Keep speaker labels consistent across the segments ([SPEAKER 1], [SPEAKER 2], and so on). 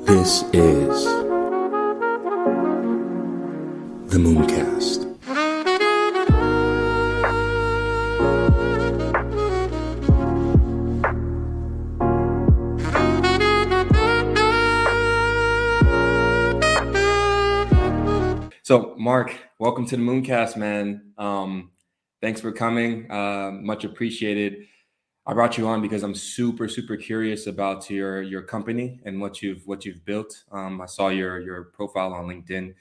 [SPEAKER 1] This is the Mooncast. So, Mark, welcome to the Mooncast, man. Thanks for coming. Much appreciated. I brought you on because I'm super curious about your company and what you've built. I saw your profile on LinkedIn,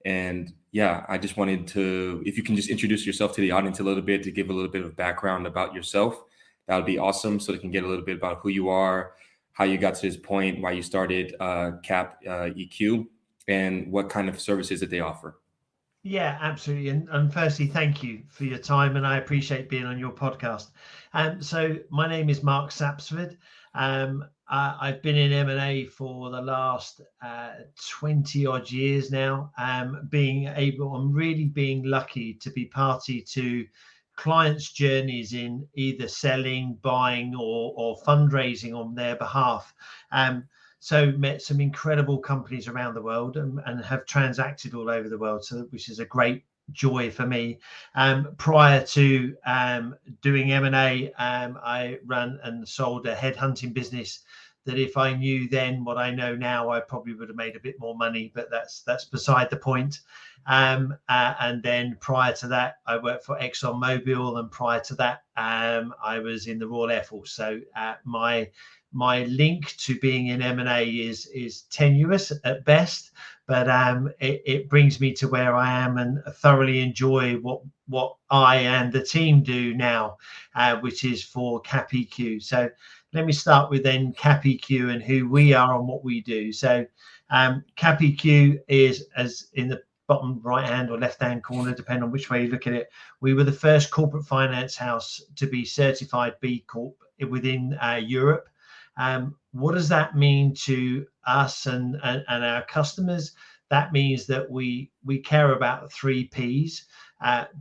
[SPEAKER 1] and yeah, I just wanted to, if you can just introduce yourself to the audience a little bit, to give a little bit of background about yourself, that would be awesome, so they can get a little bit about who you are, how you got to this point, why you started Cap EQ, and what kind of services that they offer.
[SPEAKER 2] Yeah, absolutely. And firstly, thank you for your time, and I appreciate being on your podcast. So my name is Mark Sapsford. I've been in M&A for the last 20 odd years now. I'm really being lucky to be party to clients' journeys in either selling, buying, or fundraising on their behalf. So met some incredible companies around the world and have transacted all over the world, which is a great joy for me. Prior to doing M&A, I ran and sold a headhunting business that if I knew then what I know now, I probably would have made a bit more money, but that's beside the point. And then prior to that, I worked for ExxonMobil, and prior to that, I was in the Royal Air Force. So my link to being in M&A is tenuous at best, but it brings me to where I am and thoroughly enjoy what I and the team do now, which is for Cap EQ. So let me start with then Cap EQ and who we are and what we do. So Cap EQ is, as in the bottom right hand or left hand corner, depending on which way you look at it, we were the first corporate finance house to be certified B Corp within Europe. What does that mean to us and our customers? That means that we care about 3 P's: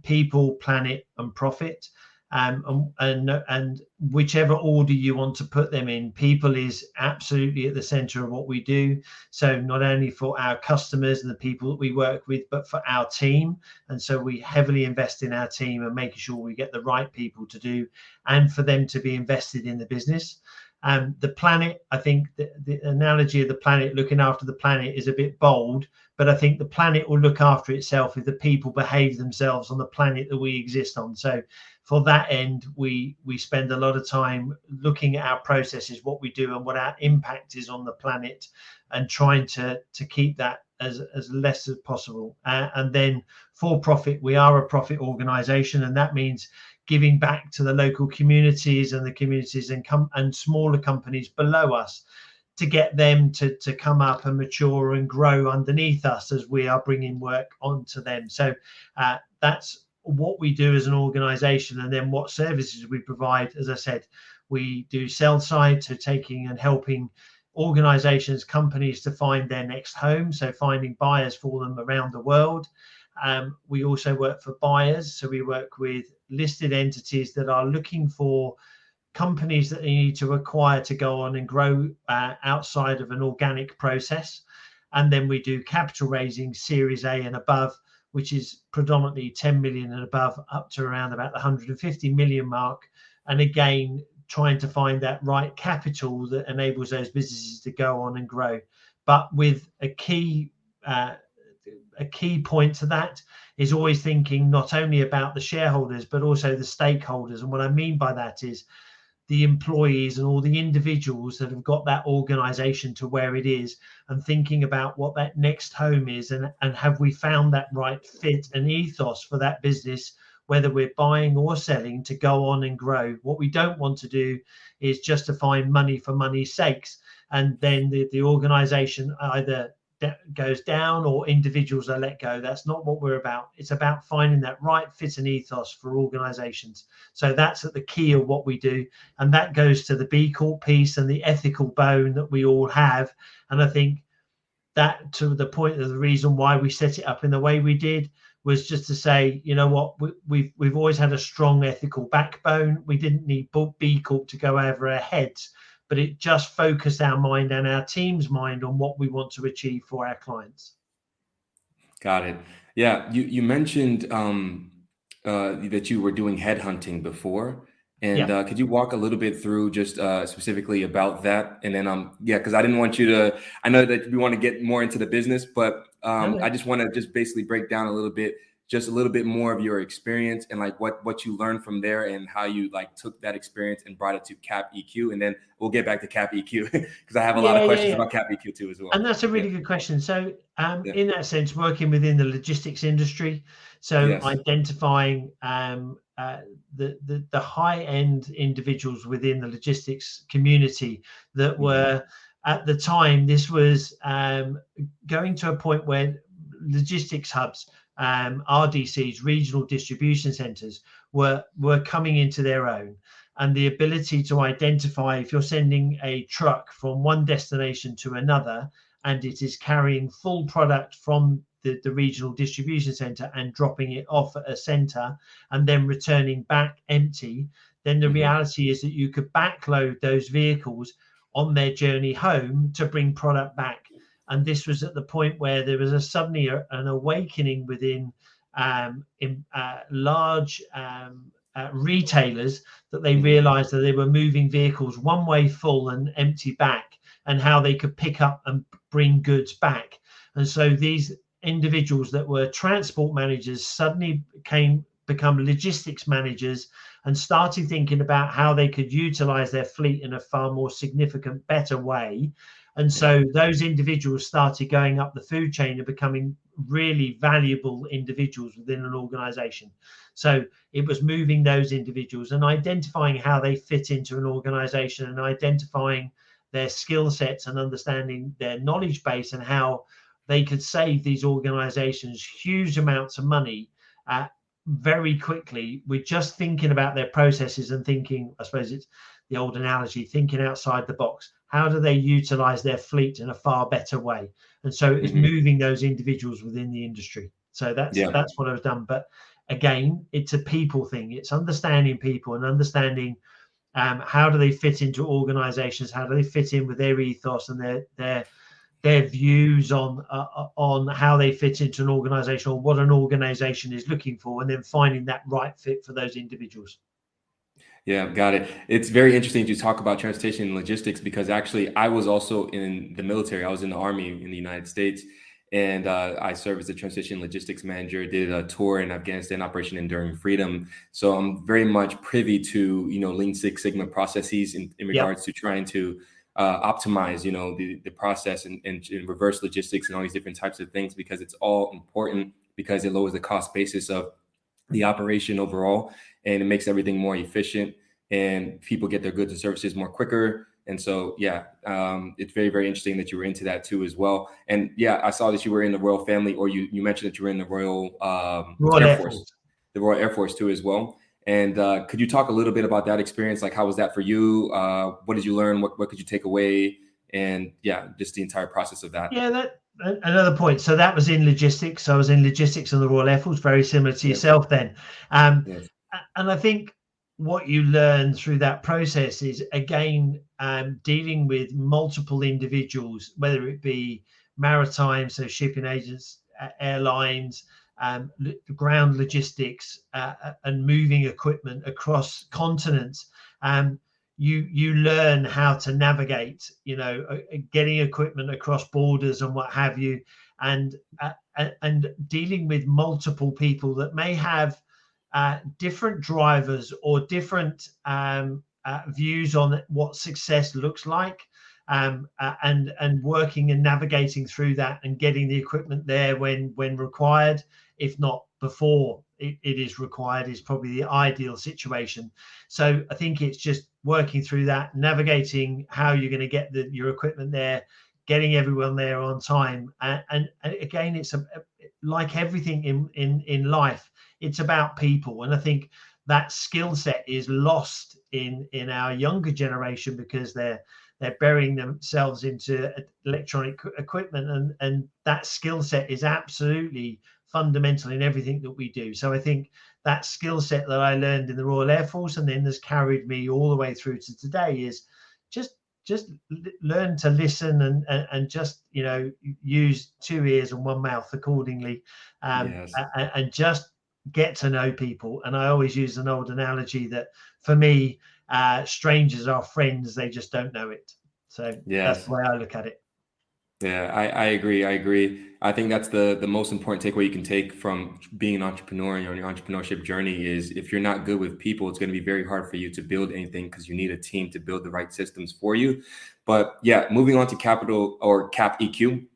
[SPEAKER 2] people, planet, and profit. And whichever order you want to put them in, people is absolutely at the center of what we do. So not only for our customers and the people that we work with, but for our team. And so we heavily invest in our team and making sure we get the right people to do, and for them to be invested in the business. The planet, I think the analogy of the planet, looking after the planet, is a bit bold, but I think the planet will look after itself if the people behave themselves on the planet that we exist on. So for that end, we spend a lot of time looking at our processes, what we do and what our impact is on the planet, and trying to keep that as less as possible. And then for profit, we are a profit organization, and that means giving back to the local communities and the communities and smaller companies below us, to get them to come up and mature and grow underneath us as we are bringing work onto them. So that's what we do as an organization. And then what services we provide. As I said, we do sell side, to taking and helping organizations, companies to find their next home, so finding buyers for them around the world. We also work for buyers, so we work with listed entities that are looking for companies that they need to acquire to go on and grow outside of an organic process. And then we do capital raising, Series A and above, which is predominantly 10 million and above, up to around about the 150 million mark. And again, trying to find that right capital that enables those businesses to go on and grow. But with a key point to that is always thinking not only about the shareholders, but also the stakeholders. And what I mean by that is the employees and all the individuals that have got that organization to where it is, and thinking about what that next home is, and have we found that right fit and ethos for that business, whether we're buying or selling, to go on and grow. What we don't want to do is just to find money for money's sakes, and then the organization either goes down or individuals are let go. That's not what we're about. It's about finding that right fit and ethos for organizations. So that's at the key of what we do, and that goes to the B Corp piece and the ethical bone that we all have. And I think that, to the point of the reason why we set it up in the way we did, was just to say, you know what, we've always had a strong ethical backbone. We didn't need B Corp to go over our heads, but it just focused our mind and our team's mind on what we want to achieve for our clients.
[SPEAKER 1] Got it. Yeah, you mentioned that you were doing headhunting before, and
[SPEAKER 2] Yeah.
[SPEAKER 1] could you walk a little bit through just specifically about that? And then yeah, because I didn't want you to. I know that we want to get more into the business, but
[SPEAKER 2] No.
[SPEAKER 1] I just want to just basically break down a little bit, just a little bit more of your experience and like what you learned from there and how you like took that experience and brought it to Cap EQ, and then we'll get back to Cap EQ because I have a lot of questions
[SPEAKER 2] Yeah.
[SPEAKER 1] about Cap EQ too as well.
[SPEAKER 2] And that's a
[SPEAKER 1] Yeah,
[SPEAKER 2] really good question. So,
[SPEAKER 1] yeah,
[SPEAKER 2] in that sense, working within the logistics industry, so
[SPEAKER 1] yes,
[SPEAKER 2] identifying the high end individuals within the logistics community that
[SPEAKER 1] hmm,
[SPEAKER 2] were at the time, this was going to a point where logistics hubs, RDCs, regional distribution centers, were coming into their own, and the ability to identify if you're sending a truck from one destination to another and it is carrying full product from the regional distribution center and dropping it off at a center and then returning back empty, then the
[SPEAKER 1] hmm,
[SPEAKER 2] reality is that you could backload those vehicles on their journey home to bring product back. And this was at the point where there was suddenly an awakening within large retailers, that they
[SPEAKER 1] hmm,
[SPEAKER 2] realized that they were moving vehicles one way full and empty back, and how they could pick up and bring goods back. And so these individuals that were transport managers suddenly become logistics managers and started thinking about how they could utilize their fleet in a far more significant, better way. And
[SPEAKER 1] yeah,
[SPEAKER 2] so those individuals started going up the food chain and becoming really valuable individuals within an organization. So it was moving those individuals and identifying how they fit into an organization and identifying their skill sets and understanding their knowledge base and how they could save these organizations huge amounts of money very quickly with just thinking about their processes and thinking, I suppose it's the old analogy, thinking outside the box. How do they utilize their fleet in a far better way? And so it's
[SPEAKER 1] hmm,
[SPEAKER 2] moving those individuals within the industry. So
[SPEAKER 1] yeah,
[SPEAKER 2] that's what I've done. But again, it's a people thing. It's understanding people and understanding how do they fit into organizations, how do they fit in with their ethos and their views on how they fit into an organization or what an organization is looking for, and then finding that right fit for those individuals.
[SPEAKER 1] yeah. Got it. It's very interesting to talk about transportation and logistics because actually I was also in the military. I was in the Army in the United States, and I served as a transportation logistics manager. Did a tour in Afghanistan, Operation Enduring Freedom. So I'm very much privy to Lean Six Sigma processes in
[SPEAKER 2] Yep.
[SPEAKER 1] regards to trying to optimize the process and reverse logistics and all these different types of things because it's all important because it lowers the cost basis of the operation overall, and it makes everything more efficient and people get their goods and services more quicker. And so, yeah, it's very, very interesting that you were into that too as well. And yeah, I saw that you were in the royal family, or you mentioned that you were in the Royal
[SPEAKER 2] Royal
[SPEAKER 1] Air
[SPEAKER 2] Air
[SPEAKER 1] Force,
[SPEAKER 2] Force.
[SPEAKER 1] the Royal Air Force too as well. And could you talk a little bit about that experience? Like, how was that for you? What did you learn? What could you take away? And yeah, just the entire process of that.
[SPEAKER 2] Yeah, that another point. So that was in logistics. So I was in logistics on the Royal Air Force, very similar to
[SPEAKER 1] Yes,
[SPEAKER 2] yourself then. Um,
[SPEAKER 1] yes,
[SPEAKER 2] and I think what you learn through that process is, again, dealing with multiple individuals, whether it be maritime, so shipping agents, airlines, ground logistics, and moving equipment across continents. You learn how to navigate, getting equipment across borders and what have you, and dealing with multiple people that may have different drivers or different views on what success looks like, and working and navigating through that and getting the equipment there when required, if not before it is required, is probably the ideal situation. So I think it's just working through that, navigating how you're going to get your equipment there, getting everyone there on time, and again, it's like everything in life, it's about people. And I think that skill set is lost in our younger generation because they're burying themselves into electronic equipment, and that skill set is absolutely fundamental in everything that we do. So I think that skill set that I learned in the Royal Air Force and then has carried me all the way through to today is just learn to listen and just, use 2 ears and 1 mouth accordingly,
[SPEAKER 1] Yes.
[SPEAKER 2] and just get to know people. And I always use an old analogy that for me, strangers are friends, they just don't know it. So that's
[SPEAKER 1] Yes.
[SPEAKER 2] the way I look at it.
[SPEAKER 1] Yeah, I agree. I agree. I think that's the most important takeaway you can take from being an entrepreneur and your entrepreneurship journey is if you're not good with people, it's going to be very hard for you to build anything because you need a team to build the right systems for you. But yeah, moving on to capital or Cap EQ,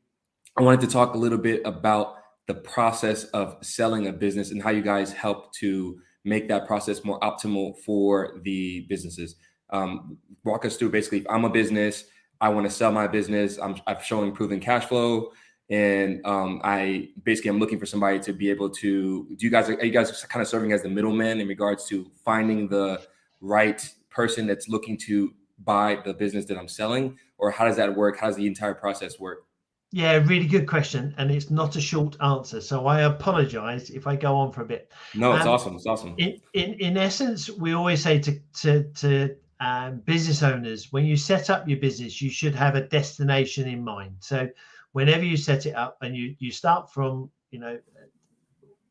[SPEAKER 1] I wanted to talk a little bit about the process of selling a business and how you guys help to make that process more optimal for the businesses. Walk us through basically, if I'm a business, I want to sell my business, I'm showing proven cash flow, and I'm looking for somebody to be able to. Are you guys kind of serving as the middleman in regards to finding the right person that's looking to buy the business that I'm selling, or how does that work? How does the entire process work?
[SPEAKER 2] Yeah, really good question, and it's not a short answer, so I apologize if I go on for a bit.
[SPEAKER 1] No, it's
[SPEAKER 2] Um,
[SPEAKER 1] awesome. It's awesome.
[SPEAKER 2] in essence, we always say to business owners, when you set up your business, you should have a destination in mind. So whenever you set it up and you start from,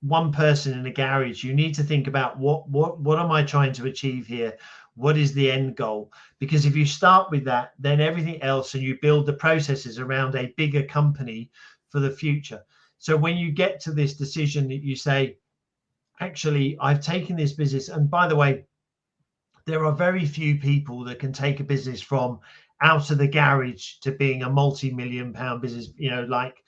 [SPEAKER 2] one person in a garage, you need to think about what am I trying to achieve here? What is the end goal? Because if you start with that, then everything else, and you build the processes around a bigger company for the future. So when you get to this decision that you say, actually, I've taken this business, and by the way, there are very few people that can take a business from out of the garage to being a multi-million-pound business, like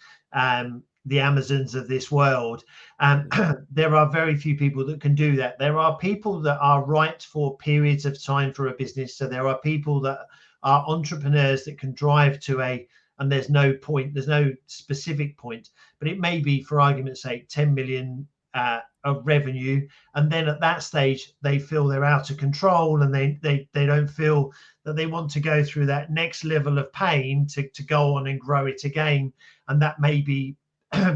[SPEAKER 2] the Amazons of this world. There are very few people that can do that. There are people that are right for periods of time for a business. So there are people that are entrepreneurs that can drive to and there's no specific point, but it may be, for argument's sake, 10 million of revenue, and then at that stage they feel they're out of control, and they don't feel that they want to go through that next level of pain to go on and grow it again. And that may be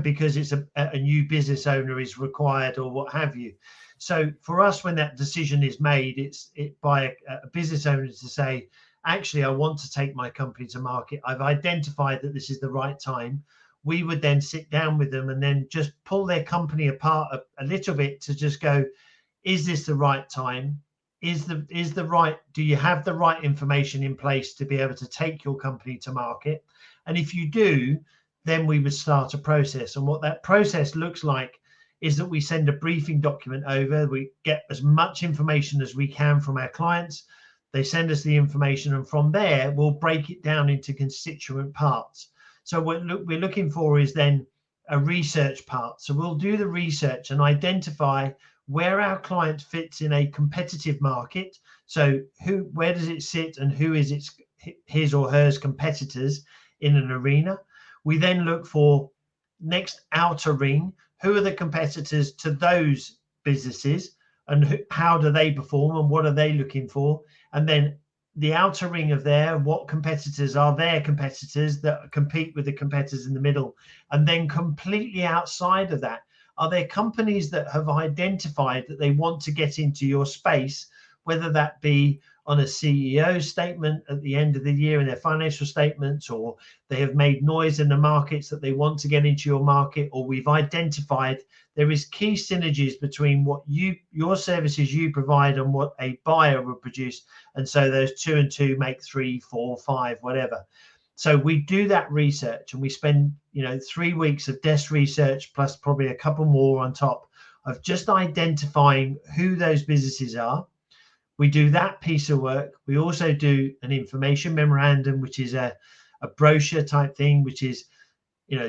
[SPEAKER 2] because it's a new business owner is required or what have you. So for us, when that decision is made, it's by a business owner to say, actually, I want to take my company to market. I've identified that this is the right time. We would then sit down with them and then just pull their company apart a little bit to just go, is this the right time? Do you have the right information in place to be able to take your company to market? And if you do, then we would start a process. And what that process looks like is that we send a briefing document over. We get as much information as we can from our clients. They send us the information, and from there, we'll break it down into constituent parts. So what we're looking for is then a research part. So we'll do the research and identify where our client fits in a competitive market. So where does it sit, and who is his or hers competitors in an arena? We then look for next outer ring. Who are the competitors to those businesses, and how do they perform, and what are they looking for? And then the outer ring of what competitors are their competitors that compete with the competitors in the middle. And then completely outside of that, are there companies that have identified that they want to get into your space, whether that be on a CEO statement at the end of the year in their financial statements, or they have made noise in the markets that they want to get into your market, or we've identified there is key synergies between what your services you provide and what a buyer would produce. And so those 2 and 2 make 3, 4, 5, whatever. So we do that research, and we spend 3 weeks of desk research plus probably a couple more on top of just identifying who those businesses are. We do that piece of work. We also do an information memorandum, which is a brochure type thing, which is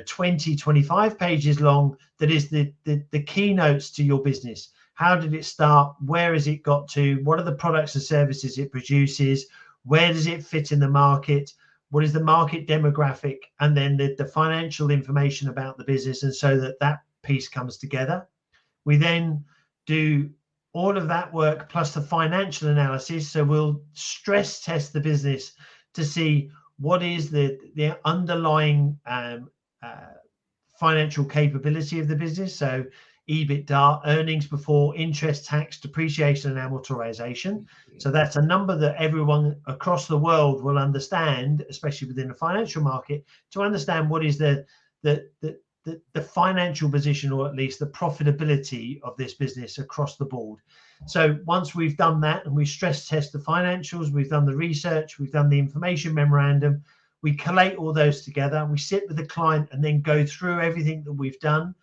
[SPEAKER 2] 20, 25 pages long. That is the keynotes to your business. How did it start? Where has it got to? What are the products and services it produces? Where does it fit in the market? What is the market demographic? And then the financial information about the business. And so that piece comes together. We then do all of that work plus the financial analysis. So we'll stress test the business to see what is the underlying financial capability of the business. So EBITDA, earnings before interest, tax, depreciation, and amortization. So that's a number that everyone across the world will understand, especially within the financial market, to understand what is the financial position, or at least the profitability of this business across the board. So once we've done that and we stress test the financials, we've done the research, we've done the information memorandum, we collate all those together, we sit with the client and then go through everything that we've done,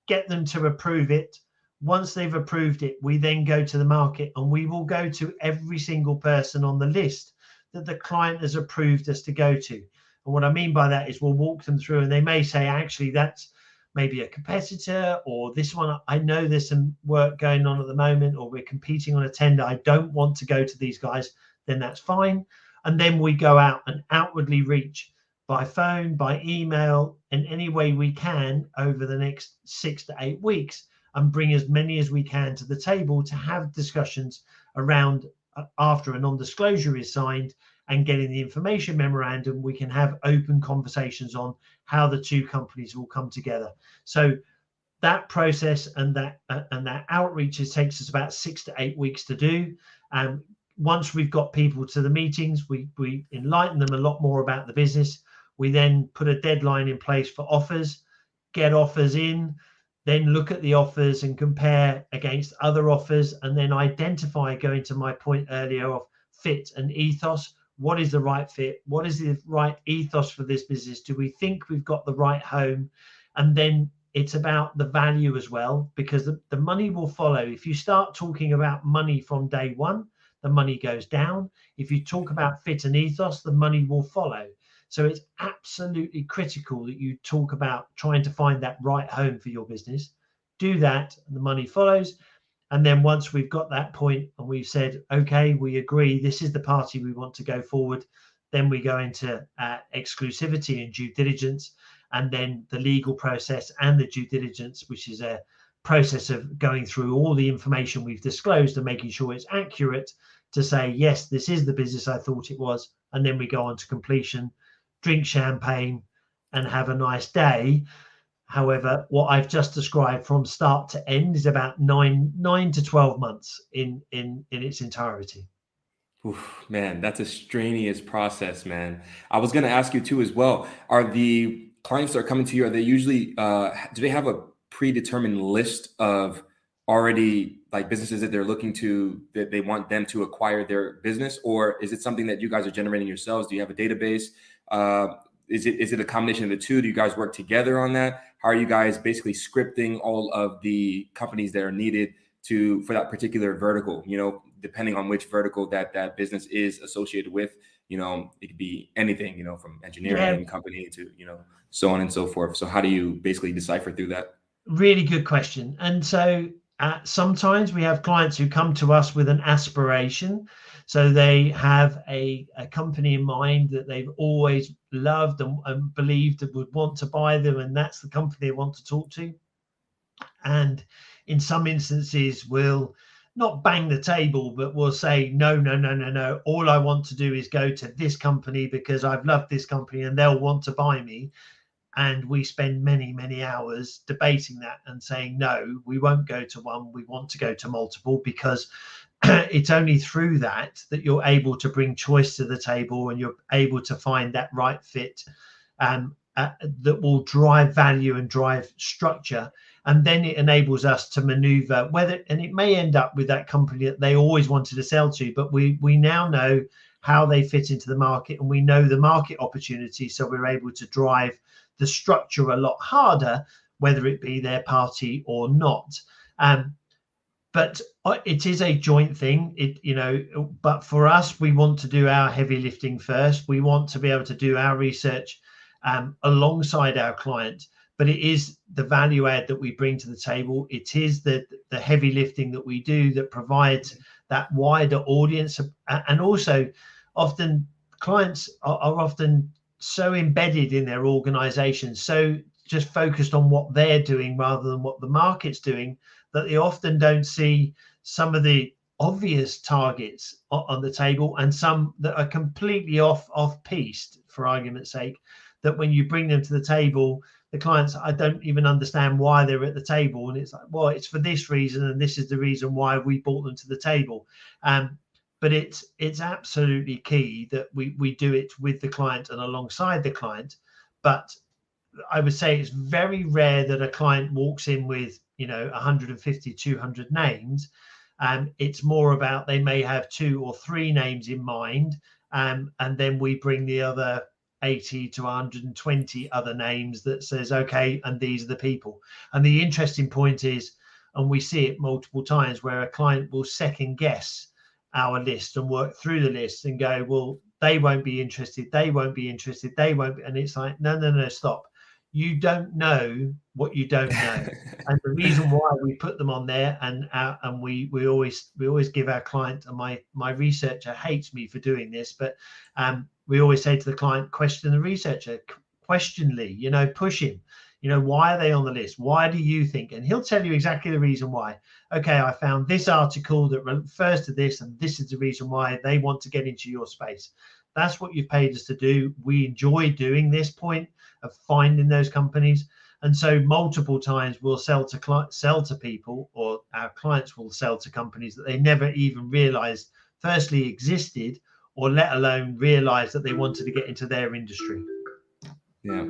[SPEAKER 2] get them to approve it. Once they've approved it, we then go to the market and we will go to every single person on the list that the client has approved us to go to. And what I mean by that is we'll walk them through and they may say, actually, that's maybe a competitor, or this one, I know there's some work going on at the moment, or we're competing on a tender. I don't want to go to these guys. Then that's fine. And then we go out and outwardly reach by phone, by email, in any way we can over the next 6 to 8 weeks, and bring as many as we can to the table to have discussions around after a non-disclosure is signed and getting the information memorandum, we can have open conversations on how the two companies will come together. So that process and that outreach, it takes us about 6 to 8 weeks to do. Once we've got people to the meetings, we enlighten them a lot more about the business. We then put a deadline in place for offers, get offers in, then look at the offers and compare against other offers, and then identify, going to my point earlier of fit and ethos. What is the right fit? What is the right ethos for this business? Do we think we've got the right home? And then it's about the value as well, because the money will follow. If you start talking about money from day one, the money goes down. If you talk about fit and ethos, the money will follow. So it's absolutely critical that you talk about trying to find that right home for your business. Do that, and the money follows. And then once we've got that point and we've said, okay, we agree, this is the party we want to go forward, then we go into exclusivity and due diligence, and then the legal process and the due diligence, which is a process of going through all the information we've disclosed and making sure it's accurate to say, yes, this is the business I thought it was. And then we go on to completion, drink champagne and have a nice day. However, what I've just described from start to end is about 9 to 12 months in its entirety.
[SPEAKER 1] Oof, man, that's a strenuous process, man. I was going to ask you too as well. Are the clients that are coming to you, are they usually, do they have a predetermined list of already like businesses that they're looking to, that they want them to acquire their business? Or is it something that you guys are generating yourselves? Do you have a database? Is it a combination of the two? Do you guys work together on that? How are you guys basically scripting all of the companies that are needed for that particular vertical? You know, depending on which vertical that business is associated with, you know, it could be anything, you know, from engineering company to, you know, so on and so forth. So how do you basically decipher through that?
[SPEAKER 2] Really good question. And so sometimes we have clients who come to us with an aspiration. So they have a company in mind that they've always loved and believed that would want to buy them, and that's the company they want to talk to. And in some instances, we'll not bang the table, but we'll say, no. All I want to do is go to this company because I've loved this company and they'll want to buy me. And we spend many, many hours debating that and saying, no, we won't go to one. We want to go to multiple, because it's only through that you're able to bring choice to the table and you're able to find that right fit that will drive value and drive structure. And then it enables us to maneuver and it may end up with that company that they always wanted to sell to, but we now know how they fit into the market and we know the market opportunity. So we're able to drive the structure a lot harder, whether it be their party or not. But it is a joint thing, but for us, we want to do our heavy lifting first. We want to be able to do our research alongside our client, but it is the value add that we bring to the table. It is the heavy lifting that we do that provides that wider audience. And also often clients are often so embedded in their organization, so just focused on what they're doing rather than what the market's doing, that they often don't see some of the obvious targets on the table and some that are completely off piste, for argument's sake, that when you bring them to the table, the clients, I don't even understand why they're at the table. And it's like, well, it's for this reason, and this is the reason why we brought them to the table. But it's absolutely key that we do it with the client and alongside the client. But I would say it's very rare that a client walks in with 150, 200 names. It's more about they may have 2 or 3 names in mind, and then we bring the other 80 to 120 other names that says, okay, and these are the people. And the interesting point is, and we see it multiple times, where a client will second guess our list and work through the list and go, well, they won't be interested, they won't be interested, they won't be. And it's like, no, stop. You don't know what you don't know. And the reason why we put them on there, and we always give our client, and my researcher hates me for doing this, but we always say to the client, question the researcher, questionly, push him, why are they on the list? Why do you think? And he'll tell you exactly the reason why. Okay, I found this article that refers to this, and this is the reason why they want to get into your space. That's what you've paid us to do. We enjoy doing this point of finding those companies. And so multiple times we'll sell to people, or our clients will sell to companies that they never even realized firstly existed, or let alone realize that they wanted to get into their industry.
[SPEAKER 1] Yeah,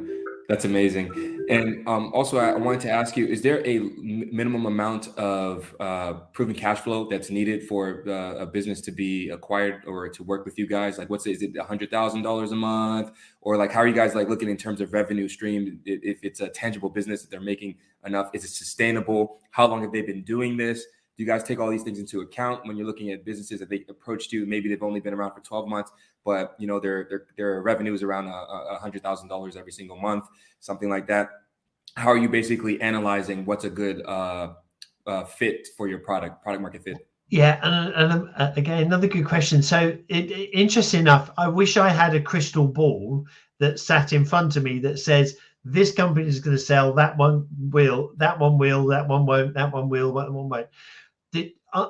[SPEAKER 1] that's amazing. And also, I wanted to ask you, is there a minimum amount of proven cash flow that's needed for a business to be acquired or to work with you guys? Like, is it $100,000 a month? Or like, how are you guys like looking in terms of revenue stream? If it's a tangible business that they're making enough, is it sustainable? How long have they been doing this? Do you guys take all these things into account when you're looking at businesses that they approached you? Maybe they've only been around for 12 months, but their revenue is around $100,000 every single month, something like that. How are you basically analyzing what's a good fit for your product market fit?
[SPEAKER 2] Yeah, and again, another good question. So, interesting enough, I wish I had a crystal ball that sat in front of me that says this company is going to sell, that one will, that one will, that one won't, that one will, that one won't.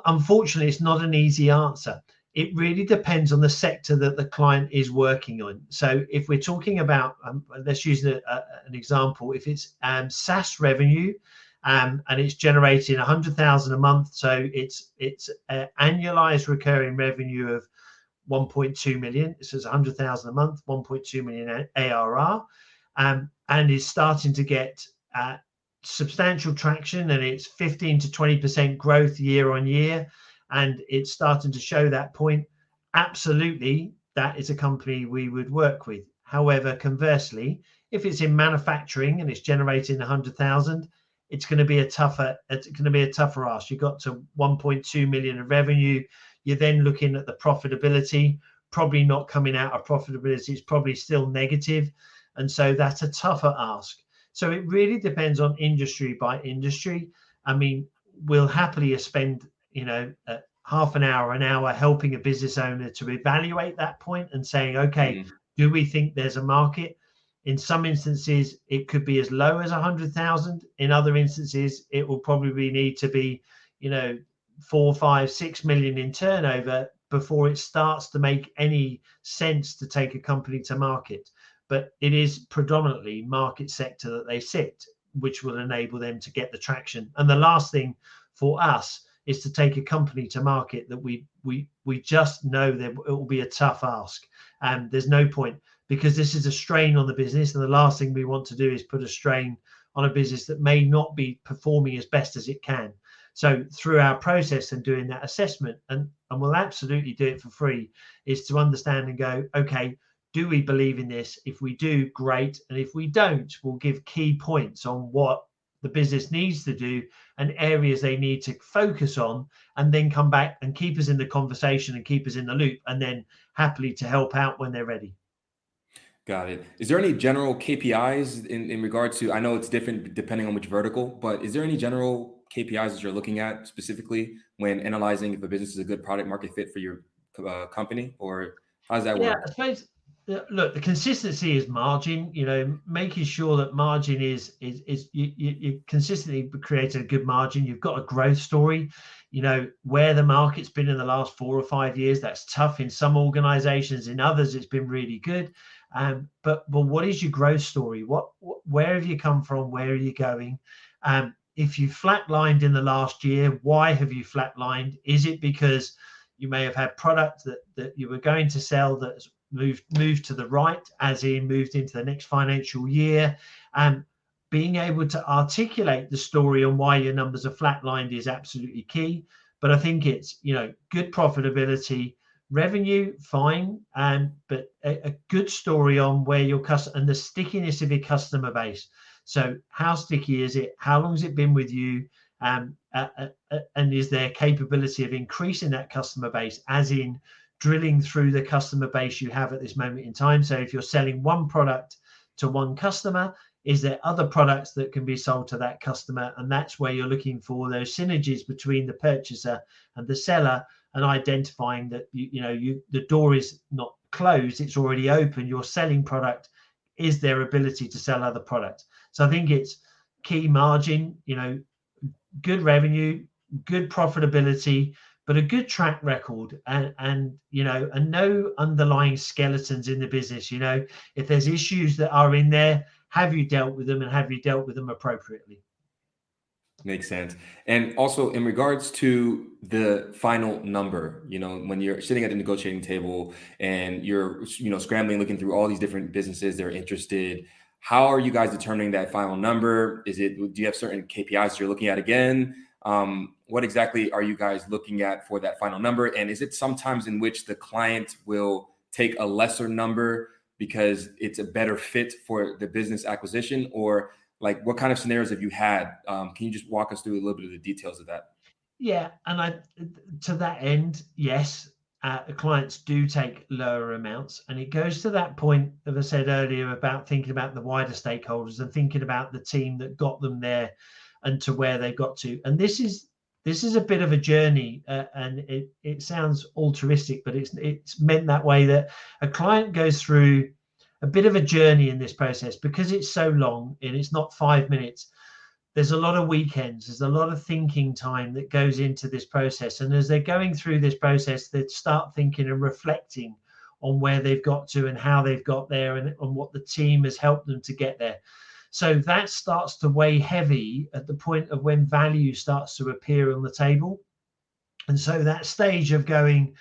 [SPEAKER 2] Unfortunately, it's not an easy answer. It really depends on the sector that the client is working on. So if we're talking about, let's use an example. If it's SaaS revenue, and it's generating 100,000 a month, so it's annualized recurring revenue of 1.2 million. It says 100,000 a month, 1.2 million ARR, and is starting to get substantial traction, and it's 15 to 20% growth year on year, and it's starting to show that point. Absolutely, that is a company we would work with. However, conversely, if it's in manufacturing and it's generating 100,000, it's going to be a tougher ask. You got to 1.2 million of revenue. You're then looking at the profitability, probably not coming out of profitability. It's probably still negative, and so that's a tougher ask. So it really depends on industry by industry. I mean, we'll happily spend, half an hour helping a business owner to evaluate that point and saying, okay, do we think there's a market? In some instances, it could be as low as 100,000. In other instances, it will probably need to be, 4, 5, 6 million in turnover before it starts to make any sense to take a company to market. But it is predominantly market sector that they sit, which will enable them to get the traction. And the last thing for us is to take a company to market that we just know that it will be a tough ask. And there's no point, because this is a strain on the business. And the last thing we want to do is put a strain on a business that may not be performing as best as it can. So through our process and doing that assessment, and we'll absolutely do it for free, is to understand and go, okay, do we believe in this? If we do, great. And if we don't, we'll give key points on what the business needs to do and areas they need to focus on, and then come back and keep us in the conversation and keep us in the loop, and then happily to help out when they're ready.
[SPEAKER 1] Got it. Is there any general KPIs in regards to, I know it's different depending on which vertical, but is there any general KPIs that you're looking at specifically when analyzing if a business is a good product market fit for your company, or how does that work?
[SPEAKER 2] I suppose, look, the consistency is margin, making sure that margin is you consistently created a good margin. You've got a growth story, where the market's been in the last 4 or 5 years. That's tough in some organizations. In others, it's been really good. But what is your growth story? Where have you come from? Where are you going? If you flatlined in the last year, why have you flatlined? Is it because you may have had product that you were going to sell that's moved to the right, as in moved into the next financial year? Being able to articulate the story on why your numbers are flatlined is absolutely key. But I think it's, good profitability, revenue, fine, but a good story on where your customer and the stickiness of your customer base. So how sticky is it? How long has it been with you? And is there capability of increasing that customer base, as in drilling through the customer base you have at this moment in time? So if you're selling one product to one customer, is there other products that can be sold to that customer? And that's where you're looking for those synergies between the purchaser and the seller, and identifying that the door is not closed, it's already open. You're selling product. Is there ability to sell other products? So I think it's key margin, good revenue, good profitability, but a good track record, and no underlying skeletons in the business. If there's issues that are in there, have you dealt with them, and have you dealt with them appropriately?
[SPEAKER 1] Makes sense. And also in regards to the final number, when you're sitting at the negotiating table and you're, scrambling, looking through all these different businesses that are interested, how are you guys determining that final number? Do you have certain KPIs you're looking at again? What exactly are you guys looking at for that final number? And is it sometimes in which the client will take a lesser number because it's a better fit for the business acquisition? Or like, what kind of scenarios have you had? Can you just walk us through a little bit of the details of that?
[SPEAKER 2] Yeah, and to that end, yes, clients do take lower amounts, and it goes to that point that I said earlier about thinking about the wider stakeholders and thinking about the team that got them there and to where they got to. And this is a bit of a journey, and it sounds altruistic, but it's meant that way, that a client goes through a bit of a journey in this process because it's so long and it's not 5 minutes. There's a lot of weekends, there's a lot of thinking time that goes into this process. And as they're going through this process, they start thinking and reflecting on where they've got to and how they've got there, and what the team has helped them to get there. So that starts to weigh heavy at the point of when value starts to appear on the table. And so that stage of going,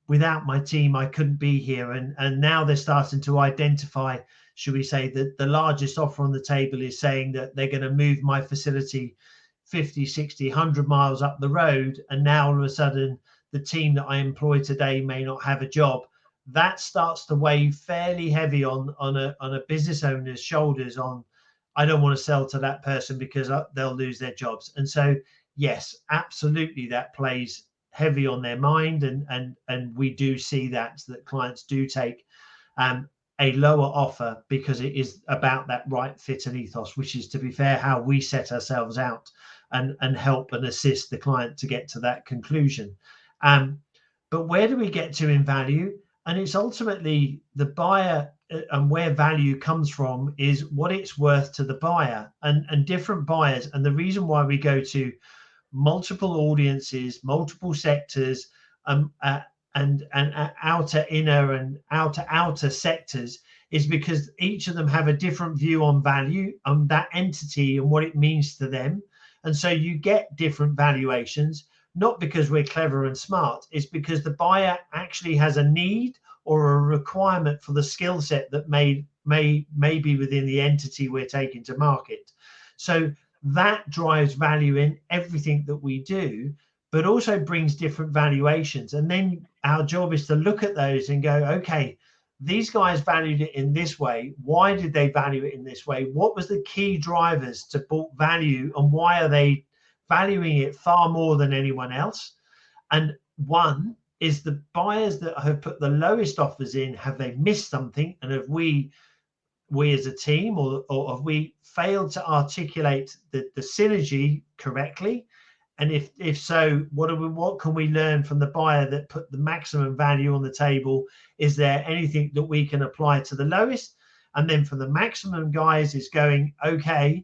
[SPEAKER 2] without my team, I couldn't be here. And now they're starting to identify, should we say, that the largest offer on the table is saying that they're going to move my facility 50, 60, 100 miles up the road. And now all of a sudden, the team that I employ today may not have a job. That starts to weigh fairly heavy on a business owner's shoulders on, I don't want to sell to that person because they'll lose their jobs. And so, yes, absolutely, that plays heavy on their mind, and we do see that clients do take a lower offer because it is about that right fit and ethos, which is, to be fair, how we set ourselves out and help and assist the client to get to that conclusion. But where do we get to in value? And it's ultimately the buyer, and where value comes from is what it's worth to the buyer, and different buyers. And the reason why we go to multiple audiences, multiple sectors, and outer inner and outer sectors, is because each of them have a different view on value, on that entity and what it means to them. And so you get different valuations, not because we're clever and smart, it's because the buyer actually has a need or a requirement for the skill set that may be within the entity we're taking to market. So that drives value in everything that we do, but also brings different valuations. And then our job is to look at those and go, okay, these guys valued it in this way. Why did they value it in this way? What was the key drivers to bulk value, and why are they valuing it far more than anyone else? And one is the buyers that have put the lowest offers in, have they missed something? And have we as a team, or have we failed to articulate the synergy correctly? And if so, what can we learn from the buyer that put the maximum value on the table? Is there anything that we can apply to the lowest? And then for the maximum guys is going, okay,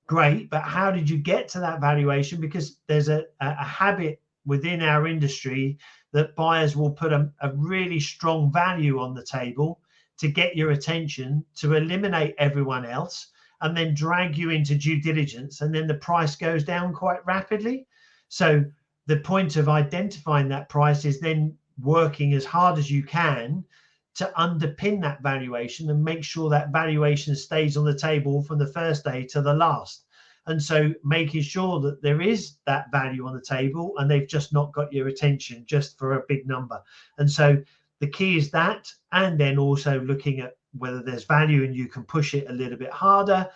[SPEAKER 2] great, but how did you get to that valuation? Because there's a habit within our industry that buyers will put a really strong value on the table, to get your attention, to eliminate everyone else, and then drag you into due diligence, and then the price goes down quite rapidly. So the point of identifying that price is then working as hard as you can to underpin that valuation and make sure that valuation stays on the table from the first day to the last. And so making sure that there is that value on the table and they've just not got your attention just for a big number. And so the key is that, and then also looking at whether there's value and you can push it a little bit harder.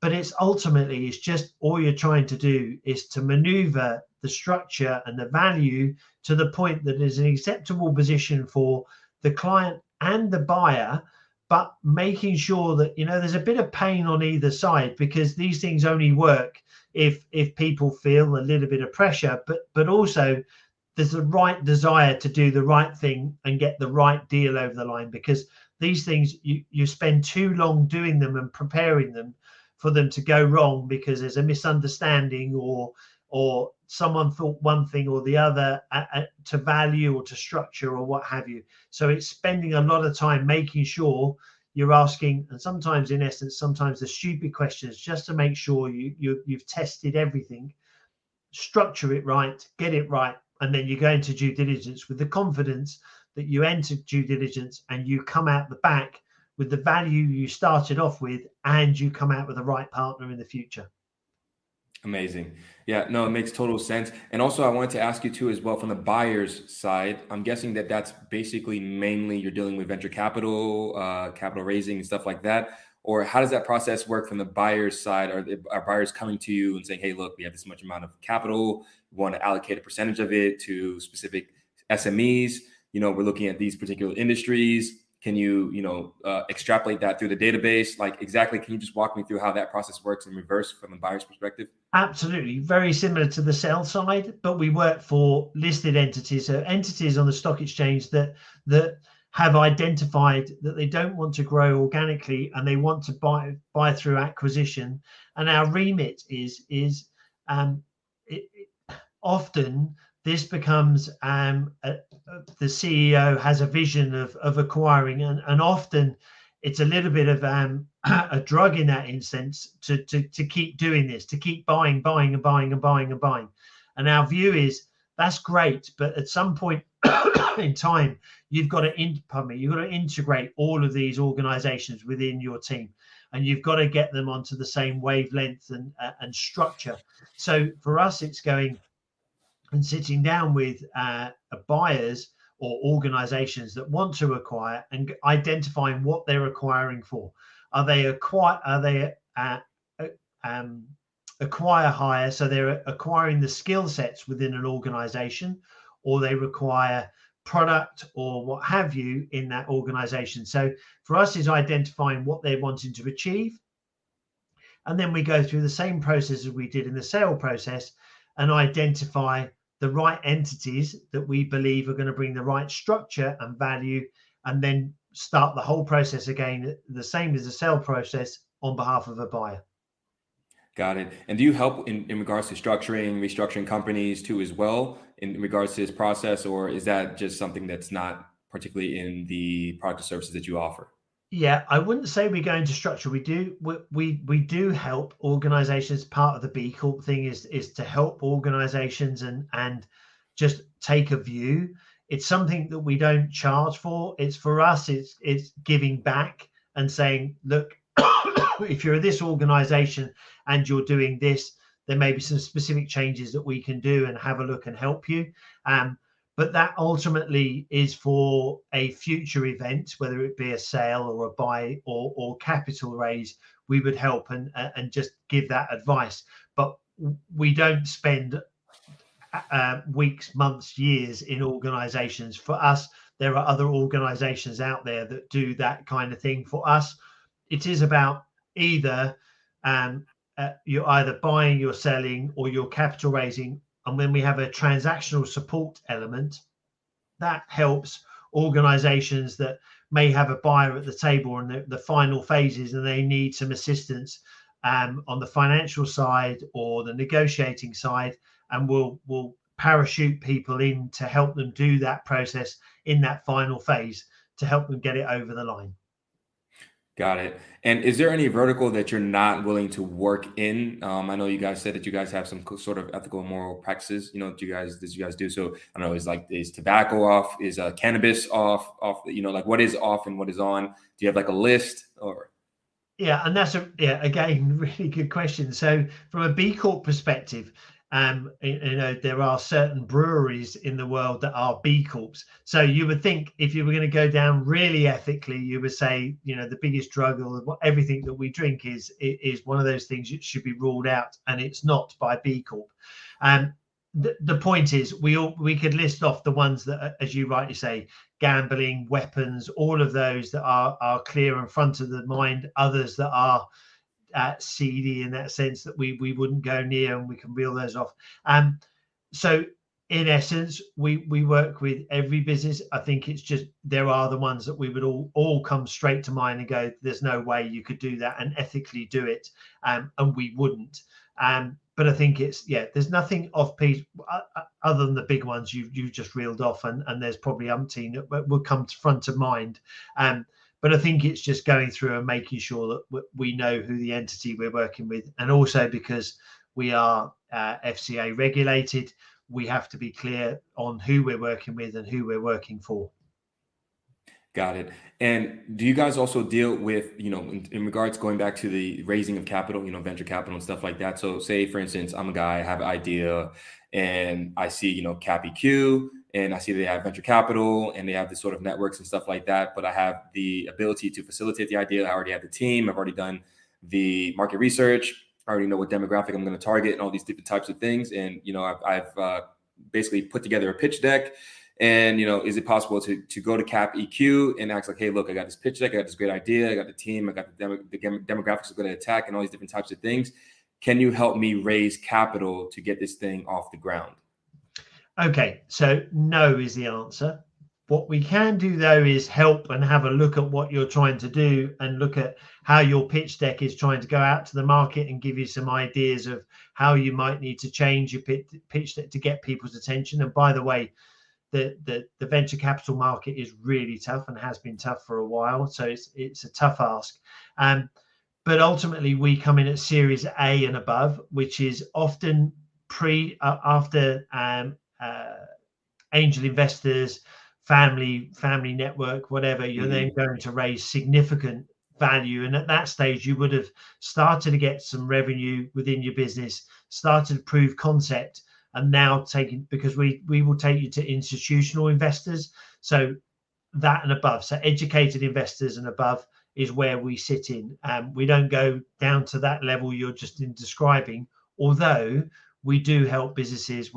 [SPEAKER 2] But it's ultimately, it's just all you're trying to do is to maneuver the structure and the value to the point that is an acceptable position for the client and the buyer, but making sure that, you know, there's a bit of pain on either side, because these things only work if people feel a little bit of pressure, but also there's the right desire to do the right thing and get the right deal over the line. Because these things, you spend too long doing them and preparing them for them to go wrong because there's a misunderstanding or someone thought one thing or the other to value or to structure or what have you. So it's spending a lot of time making sure you're asking, and sometimes in essence, sometimes the stupid questions, just to make sure you've tested everything, structure it right, get it right, and then you go into due diligence with the confidence that you entered due diligence and you come out the back with the value you started off with, and you come out with the right partner in the future.
[SPEAKER 1] Amazing. Yeah, no, it makes total sense. And also I wanted to ask you too, as well, from the buyer's side, I'm guessing that that's basically mainly you're dealing with venture capital, capital raising and stuff like that. Or how does that process work from the buyer's side? Are buyers coming to you and saying, hey, look, we have this much amount of capital, we want to allocate a percentage of it to specific SMEs, you know, we're looking at these particular industries. Can you, extrapolate that through the database? Like, exactly, can you just walk me through how that process works in reverse from the buyer's perspective?
[SPEAKER 2] Absolutely. Very similar to the sell side, but we work for listed entities. So entities on the stock exchange that have identified that they don't want to grow organically and they want to buy through acquisition. And our remit is often this becomes the CEO has a vision of acquiring, and often it's a little bit of a drug in that instance to keep doing this, to keep buying and buying and buying and buying. And our view is that's great, but at some point in time, you've got to integrate all of these organizations within your team, and you've got to get them onto the same wavelength and structure. So for us, it's going and sitting down with buyers or organizations that want to acquire and identifying what they're acquiring for. Are they acquire hire, so they're acquiring the skill sets within an organization, or they require product or what have you in that organization. So for us is identifying what they're wanting to achieve, and then we go through the same process as we did in the sale process and identify the right entities that we believe are going to bring the right structure and value, and then start the whole process again, the same as the sale process, on behalf of a buyer.
[SPEAKER 1] Got it. And do you help in regards to restructuring companies too as well in regards to this process, or is that just something that's not particularly in the product or services that you offer?
[SPEAKER 2] Yeah, I wouldn't say we go into structure. We do help organizations. Part of the B Corp thing is to help organizations and just take a view. It's something that we don't charge for. It's for us, it's giving back and saying, look, if you're this organization and you're doing this, there may be some specific changes that we can do and have a look and help you. But that ultimately is for a future event, whether it be a sale or a buy or capital raise. We would help and just give that advice. But we don't spend weeks, months, years in organizations. For us, there are other organizations out there that do that kind of thing. For us, it is about either you're either buying, you're selling, or you're capital raising. And when we have a transactional support element, that helps organizations that may have a buyer at the table in the final phases and they need some assistance on the financial side or the negotiating side, and we'll parachute people in to help them do that process in that final phase to help them get it over the line.
[SPEAKER 1] Got it. And is there any vertical that you're not willing to work in? I know you guys said that you guys have some sort of ethical and moral practices. You guys do? So I don't know. Is tobacco off? Is cannabis off? Off? Like what is off and what is on? Do you have like a list or?
[SPEAKER 2] Yeah, and that's again really good question. So from a B Corp perspective, there are certain breweries in the world that are B Corps. So you would think if you were going to go down really ethically, you would say, the biggest drug or everything that we drink is one of those things that should be ruled out, and it's not by B Corp. The point is, we could list off the ones that, as you rightly say, gambling, weapons, all of those that are clear in front of the mind. Others that are seedy in that sense that we wouldn't go near, and we can reel those off. So in essence, we work with every business. I think it's just there are the ones that we would all come straight to mind and go, there's no way you could do that and ethically do it, and we wouldn't. But I think there's nothing off piece other than the big ones you've just reeled off, and there's probably umpteen that will come to front of mind. But I think it's just going through and making sure that we know who the entity we're working with, and also because we are FCA regulated, we have to be clear on who we're working with and who we're working for.
[SPEAKER 1] Got it. And do you guys also deal with, in regards going back to the raising of capital, venture capital and stuff like that? So say, for instance, I'm a guy, I have an idea and I see, Cap EQ and I see they have venture capital and they have this sort of networks and stuff like that, but I have the ability to facilitate the idea. I already have the team. I've already done the market research. I already know what demographic I'm going to target and all these different types of things. And, I've basically put together a pitch deck. And, is it possible to go to Cap EQ and ask like, hey, look, I got this pitch deck, I got this great idea, I got the team, I got the demographics are going to attack and all these different types of things. Can you help me raise capital to get this thing off the ground?
[SPEAKER 2] Okay, so no is the answer. What we can do, though, is help and have a look at what you're trying to do and look at how your pitch deck is trying to go out to the market and give you some ideas of how you might need to change your pitch deck to get people's attention. And by the way, the venture capital market is really tough and has been tough for a while. So it's a tough ask. But ultimately, we come in at Series A and above, which is often after angel investors, family network, whatever. You're then going to raise significant value. And at that stage, you would have started to get some revenue within your business, started to prove concept, and now because we will take you to institutional investors. So that and above. So educated investors and above is where we sit in. We don't go down to that level you're just describing, although we do help businesses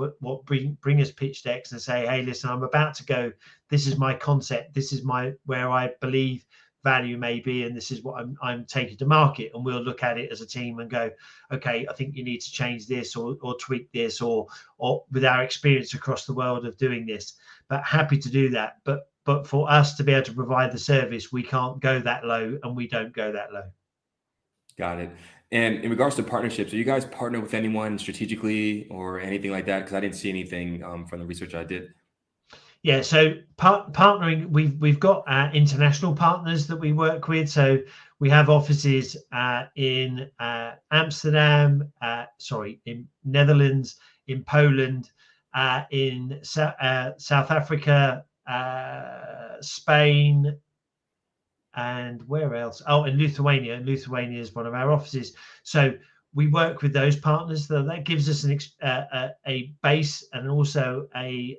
[SPEAKER 2] bring us pitch decks and say, hey, listen, I'm about to go. This is my concept. This is where I believe value may be, and this is what I'm taking to market. And we'll look at it as a team and go, okay, I think you need to change this or tweak this or with our experience across the world of doing this. But happy to do that. But for us to be able to provide the service, we can't go that low, and we don't go that low.
[SPEAKER 1] Got it. And in regards to partnerships, are you guys partner with anyone strategically or anything like that? Because I didn't see anything from the research I did.
[SPEAKER 2] Yeah, so partnering, we've got international partners that we work with. So we have offices in Amsterdam, in Netherlands, in Poland, in South Africa, Spain, and where else? Oh, in Lithuania. Lithuania is one of our offices. So we work with those partners. That gives us a base and also a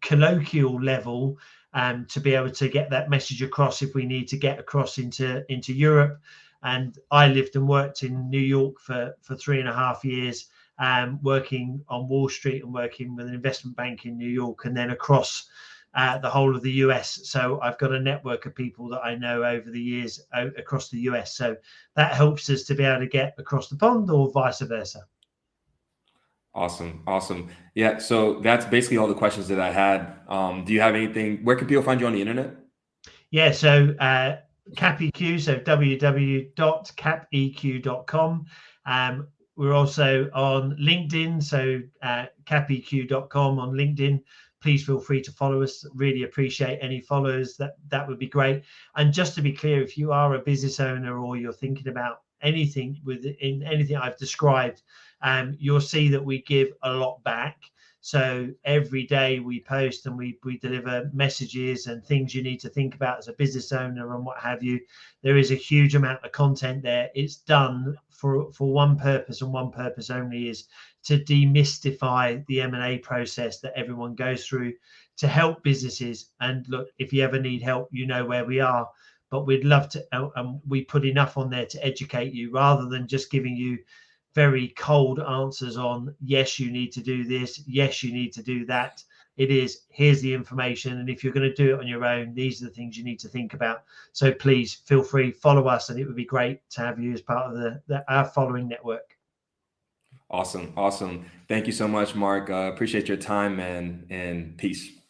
[SPEAKER 2] colloquial level to be able to get that message across if we need to get across into Europe. And I lived and worked in New York for 3.5 years, working on Wall Street and working with an investment bank in New York, and then across the whole of the US. So I've got a network of people that I know over the years across the US. So that helps us to be able to get across the pond or vice versa.
[SPEAKER 1] Awesome. Yeah. So that's basically all the questions that I had. Do you have anything? Where can people find you on the internet?
[SPEAKER 2] Yeah. So Cap EQ, so www.capeq.com. We're also on LinkedIn. So capeq.com on LinkedIn. please feel free to follow us. Really appreciate any followers. That would be great. And just to be clear, if you are a business owner or you're thinking about anything within anything I've described, you'll see that we give a lot back. So every day we post and we deliver messages and things you need to think about as a business owner and what have you. There is a huge amount of content there. It's done for one purpose, and one purpose only, is to demystify the M&A process that everyone goes through, to help businesses. And look, if you ever need help, you know where we are. But we'd love to, we put enough on there to educate you, rather than just giving you very cold answers on, yes, you need to do this, yes, you need to do that. It is, here's the information, and if you're going to do it on your own, these are the things you need to think about. So please feel free, follow us, and it would be great to have you as part of our following network.
[SPEAKER 1] Awesome. Thank you so much, Mark. Appreciate your time, man, and peace.